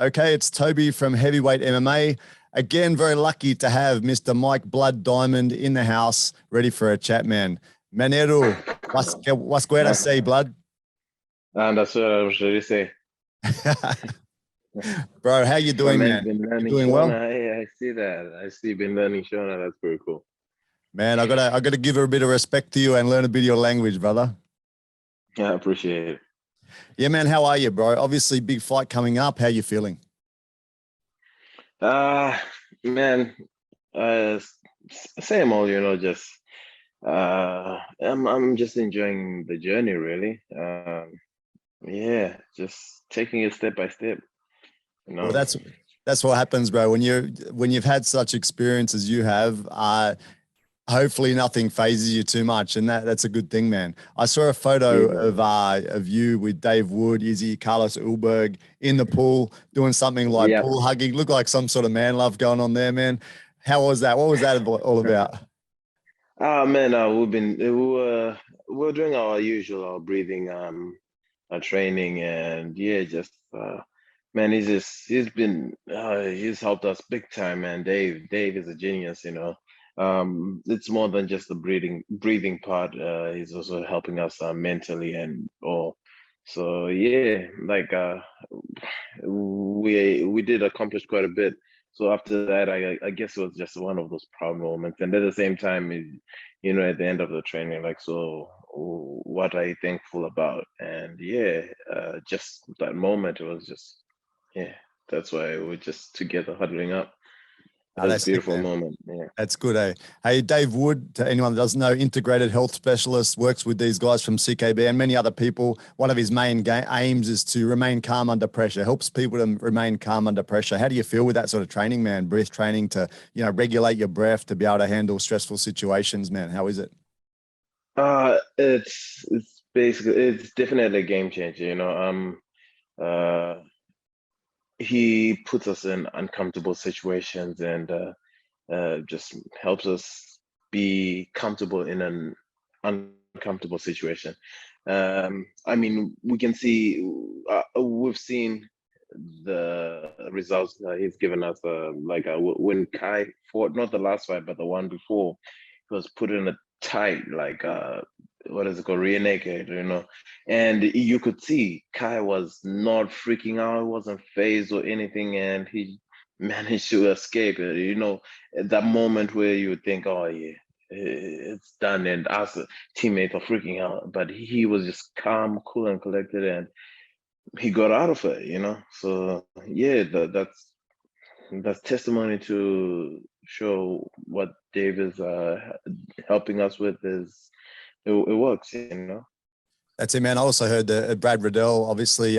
Okay, it's Toby from Heavyweight MMA. Again, very lucky to have Mr. Mike Blood Diamond in the house, ready for a chat, man. Manero, what's going to say, Blood? And that's what I was ready to say. Bro, how you doing, man? You doing well? I see that. I see you've been learning Shona. That's pretty cool. Man, I gotta give a bit of respect to you and learn a bit of your language, brother. Yeah, I appreciate it. Yeah, man, how are you, bro? Obviously, big fight coming up. How you feeling? Man, same old, just I'm just enjoying the journey, really. Yeah, just taking it step by step. Well, that's what happens, bro. When you've had such experience as you have, hopefully nothing phases you too much, and that's a good thing, man. I saw a photo of you with Dave Wood, Izzy, Carlos Ulberg in the pool doing something like pool hugging. Looked like some sort of man love going on there, man. How was that? What was that all about? Man, we're doing our usual breathing our training, and yeah, just man, he's helped us big time, man. Dave is a genius, it's more than just the breathing part. He's also helping us mentally and all. So yeah, like we did accomplish quite a bit. So after that, I guess it was just one of those proud moments. And at the same time, at the end of the training, like, so what are you thankful about? And yeah, just that moment, it was just, yeah, that's why we're just together huddling up. That's a beautiful moment. Yeah. That's good, eh? Hey, Dave Wood, to anyone that doesn't know, integrated health specialist, works with these guys from CKB and many other people. One of his main aims is to remain calm under pressure, helps people to remain calm under pressure. How do you feel with that sort of training, man? Breath training to, regulate your breath to be able to handle stressful situations, man. How is it? It's basically, it's definitely a game changer, he puts us in uncomfortable situations and just helps us be comfortable in an uncomfortable situation. I mean, we can see, we've seen the results that he's given us. When Kai fought, not the last fight, but the one before, he was put in a tight, what is it called, rear naked, and you could see Kai was not freaking out, wasn't phased or anything, and he managed to escape it. That moment where you would think, oh yeah, it's done, and us teammates are freaking out, but he was just calm, cool, and collected, and he got out of it. So yeah, that's testimony to show what Dave is helping us with is it works. That's it, man. I also heard that Brad Riddell obviously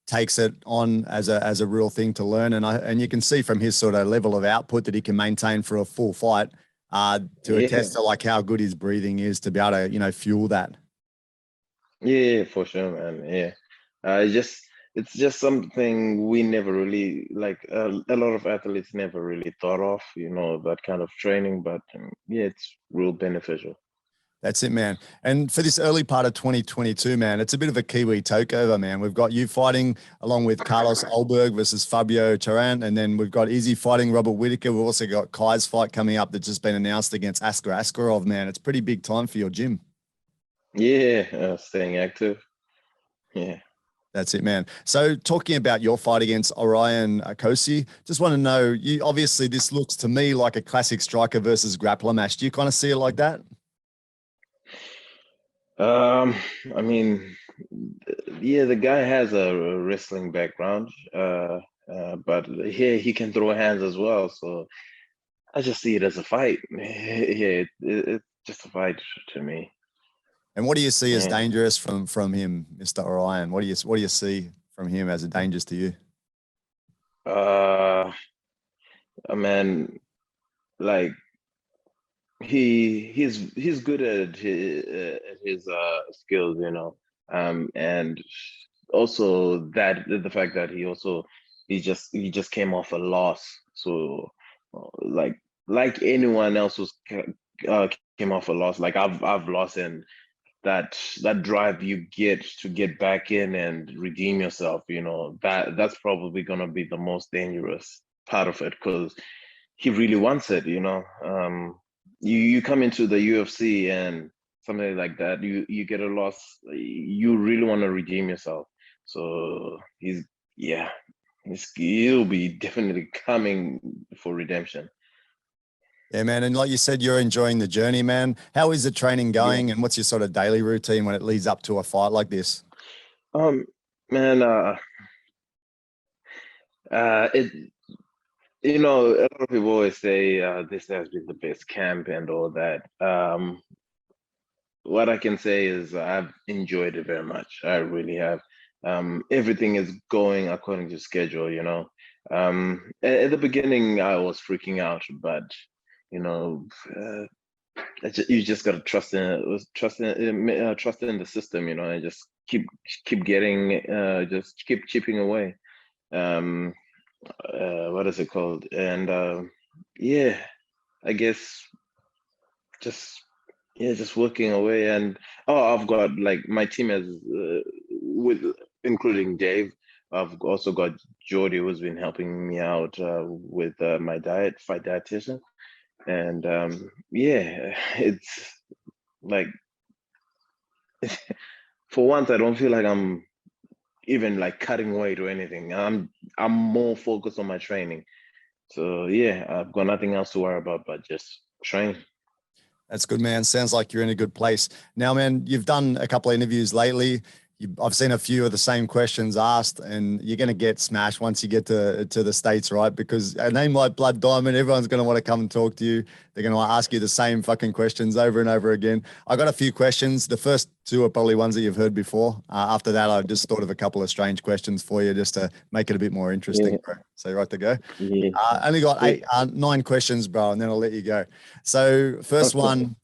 takes it on as a real thing to learn, and you can see from his sort of level of output that he can maintain for a full fight to attest to like how good his breathing is to be able to fuel that. Yeah, for sure, man. Yeah, it's just something we never really a lot of athletes never really thought of, that kind of training, but yeah, it's real beneficial. That's it, man. And for this early part of 2022, man, it's a bit of a Kiwi takeover, man. We've got you fighting along with Carlos Ulberg versus Fabio Tarrant, and then we've got Izzy fighting Robert Whittaker. We've also got Kai's fight coming up that's just been announced against Askar Askarov, man. It's pretty big time for your gym. Yeah, staying active. Yeah. That's it, man. So talking about your fight against Orion Cosce, just want to know, obviously this looks to me like a classic striker versus grappler match. Do you kind of see it like that? I mean, yeah, the guy has a wrestling background, but here he can throw hands as well. So I just see it as a fight. Yeah, it's just a fight to me. And what do you see as dangerous from him, Mr. Orion? What do you see from him as dangerous to you? Man, like he's good at his skills, and also that the fact that he just came off a loss, so like anyone else who's came off a loss, like I've lost in that drive you get to get back in and redeem yourself, that's probably gonna be the most dangerous part of it, because he really wants it, you come into the UFC and something like that, you get a loss, you really want to redeem yourself. So he'll be definitely coming for redemption. Yeah, man. And like you said, you're enjoying the journey, man. How is the training going? And what's your sort of daily routine when it leads up to a fight like this? Man, it a lot of people always say this has been the best camp and all that. What I can say is I've enjoyed it very much. I really have. Everything is going according to schedule, at the beginning I was freaking out, but you just gotta trust in the system, and just keep getting, just keep chipping away. What is it called? And I guess just working away. And I've got, like, my team has, with including Dave. I've also got Jordy, who's been helping me out with my fight dietitian. And it's like, for once, I don't feel like I'm even like cutting weight or anything. I'm more focused on my training. So I've got nothing else to worry about but just train. That's good, man. Sounds like you're in a good place. Now, man, you've done a couple of interviews lately. I've seen a few of the same questions asked, and you're going to get smashed once you get to the States, right? Because a name like Blood Diamond, everyone's going to want to come and talk to you. They're going to ask you the same fucking questions over and over again. I got a few questions. The first two are probably ones that you've heard before. After that, I just thought of a couple of strange questions for you just to make it a bit more interesting, bro. So you're right to go. Only got 9 questions, bro, and then I'll let you go. So first one,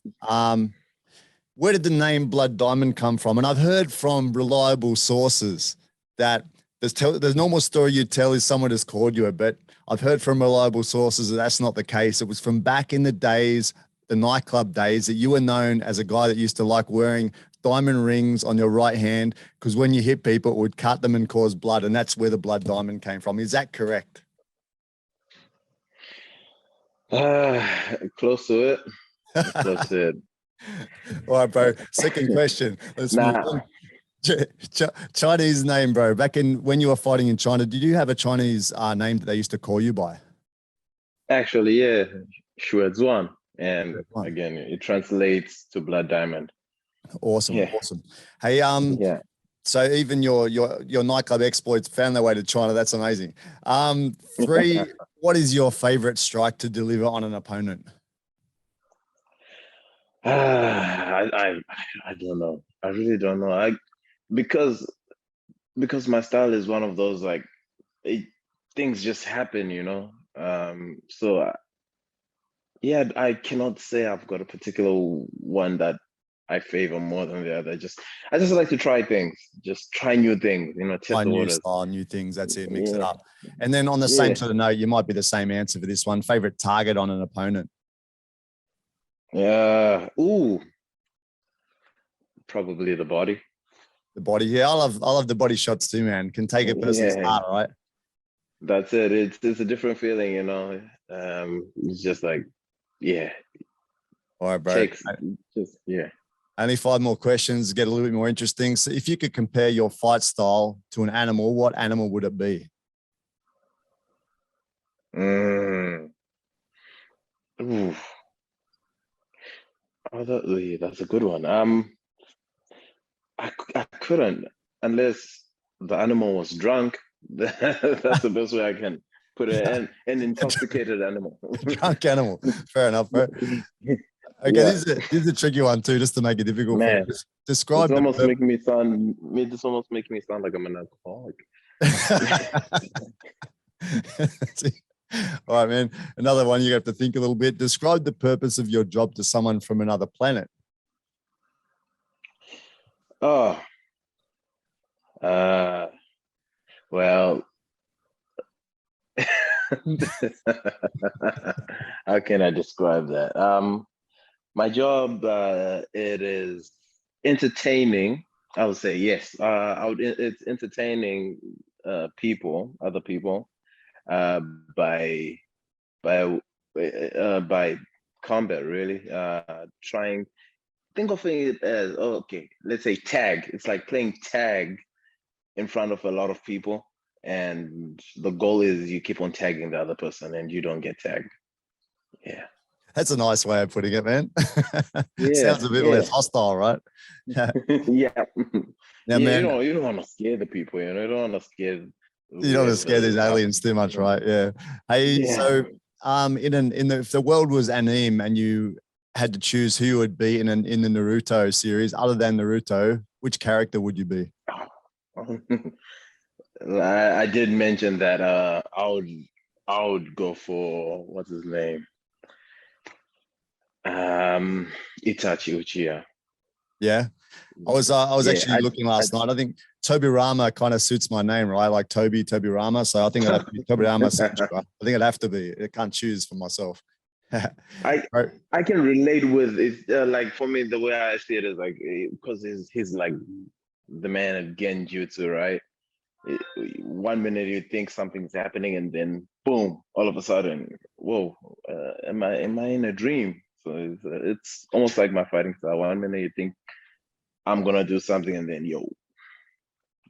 where did the name Blood Diamond come from? And I've heard from reliable sources that the normal story you tell is someone has called you a bit. I've heard from reliable sources that that's not the case. It was from back in the days, the nightclub days, that you were known as a guy that used to like wearing diamond rings on your right hand, because when you hit people, it would cut them and cause blood. And that's where the Blood Diamond came from. Is that correct? Close to it. Close to it. All right, bro. Second question. Let's move on. Chinese name, bro. Back in when you were fighting in China, did you have a Chinese name that they used to call you by? Actually, yeah, Xuezuan. And again, it translates to Blood Diamond. Awesome, awesome. Hey, so even your nightclub exploits found their way to China. That's amazing. 3, what is your favorite strike to deliver on an opponent? I don't know. I really don't know. Because my style is one of those, like, things just happen, so I cannot say I've got a particular one that I favor more than the other. I just like to try things, just try new things, test the waters. Style, new things. That's it. Mix it up. And then on the same sort of note, you might be the same answer for this one. Favorite target on an opponent? Probably the body. The body. Yeah, I love the body shots too, man. Can take a person's heart, right? That's it. It's a different feeling, It's just like, All right, bro. Only 5 more questions, get a little bit more interesting. So if you could compare your fight style to an animal, what animal would it be? Ooh. That's a good one. I couldn't, unless the animal was drunk. That's the best way I can put it. An intoxicated animal. Drunk animal. Fair enough, bro. Okay, this is a tricky one too, just to make it difficult for you. Describe. This almost making me sound like I'm an alcoholic. All right, man. Another one, you have to think a little bit. Describe the purpose of your job to someone from another planet. Well, how can I describe that? My job, it is entertaining. I would say yes. It's entertaining other people, by by by combat. Really, trying. Think of it as, okay, let's say tag. It's like playing tag in front of a lot of people, and the goal is you keep on tagging the other person and you don't get tagged. Yeah. That's a nice way of putting it, man. Yeah, Sounds a bit less hostile, right? Yeah. Now, man, You don't want to scare the people, you don't want to scare. You don't want to scare these aliens too much, right? Yeah. Hey, so if the world was anime and you had to choose who you would be in the Naruto series, other than Naruto, which character would you be? I did mention that I would go for, what's his name? Itachi Uchiha. Yeah. I was actually looking last night. I think Tobirama kind of suits my name, right? Like Tobirama. So I think it'd have to be Tobirama Senju. I think it'd have to be. I can't choose for myself. I can relate with it. Like, for me, the way I see it is like, because he's like the man of Genjutsu, right? One minute you think something's happening, and then boom, all of a sudden, whoa, am I in a dream? So it's almost like my fighting style. One minute you think I'm gonna do something, and then you're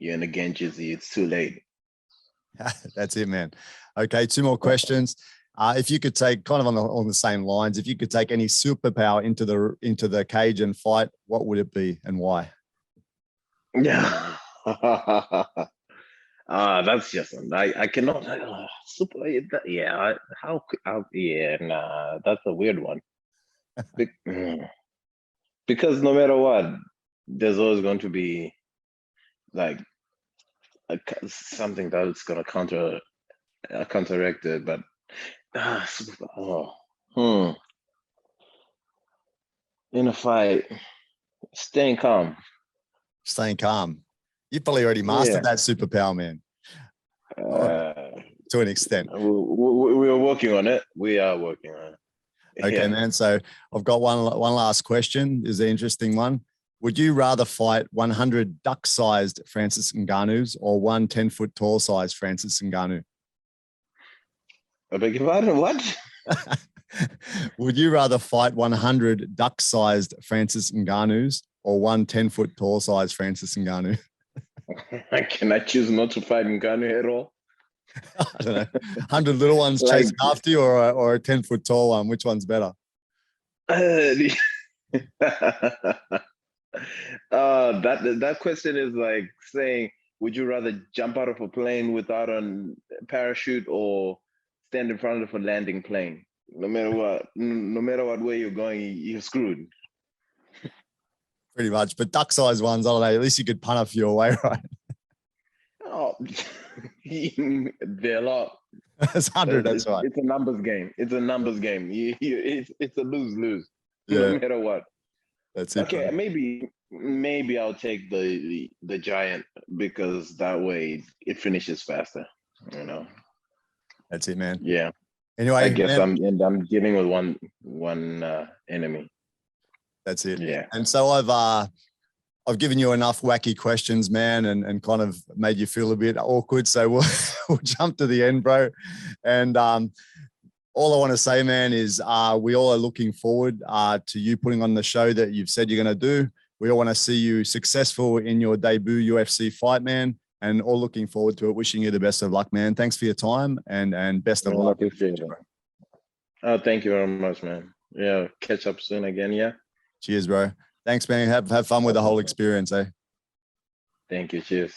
in a Genjutsu. It's too late. That's it, man. Okay, 2 more questions. If you could take, kind of on the same lines, if you could take any superpower into the cage and fight, what would it be and why? Yeah. That's just, I cannot super. Yeah, nah, that's a weird one. Because no matter what, there's always going to be like something that's gonna counteract it. But in a fight, staying calm. Staying calm. You probably already mastered that superpower, man. To an extent. We are working on it. We are working on it. Okay, man. So I've got one last question. Is an interesting one. Would you rather fight 100 duck-sized Francis Ngannou's or 1 10-foot tall sized Francis Ngannou? I beg your pardon, what? Would you rather fight 100 duck-sized Francis Ngannou's or 1 10-foot tall sized Francis Ngannou? Can I choose not to fight Ngannou at all? I don't know. 100 little ones chasing after you, or a 10-foot tall one. Which one's better? That question is like saying, would you rather jump out of a plane without a parachute or stand in front of a landing plane? No matter what way you're going, you're screwed. Pretty much. But duck-sized ones, I don't know. At least you could punt a few away, right? Oh, they're a lot. It's 100. That's right. It's a numbers game. It's a numbers game. It's a lose-lose. Yeah. No matter what. That's it. Okay, maybe I'll take the giant, because that way it finishes faster. That's it, man. Yeah. Anyway, I guess I'm dealing with one enemy. That's it. Yeah. And so I've given you enough wacky questions, man, and kind of made you feel a bit awkward. So we'll jump to the end, bro. And all I want to say, man, is we all are looking forward to you putting on the show that you've said you're going to do. We all want to see you successful in your debut UFC fight, man, and all looking forward to it. Wishing you the best of luck, man. Thanks for your time and best of luck. I appreciate it. Oh, thank you very much, man. Yeah, catch up soon again, yeah? Cheers, bro. Thanks, man. Have fun with the whole experience, eh? Thank you. Cheers.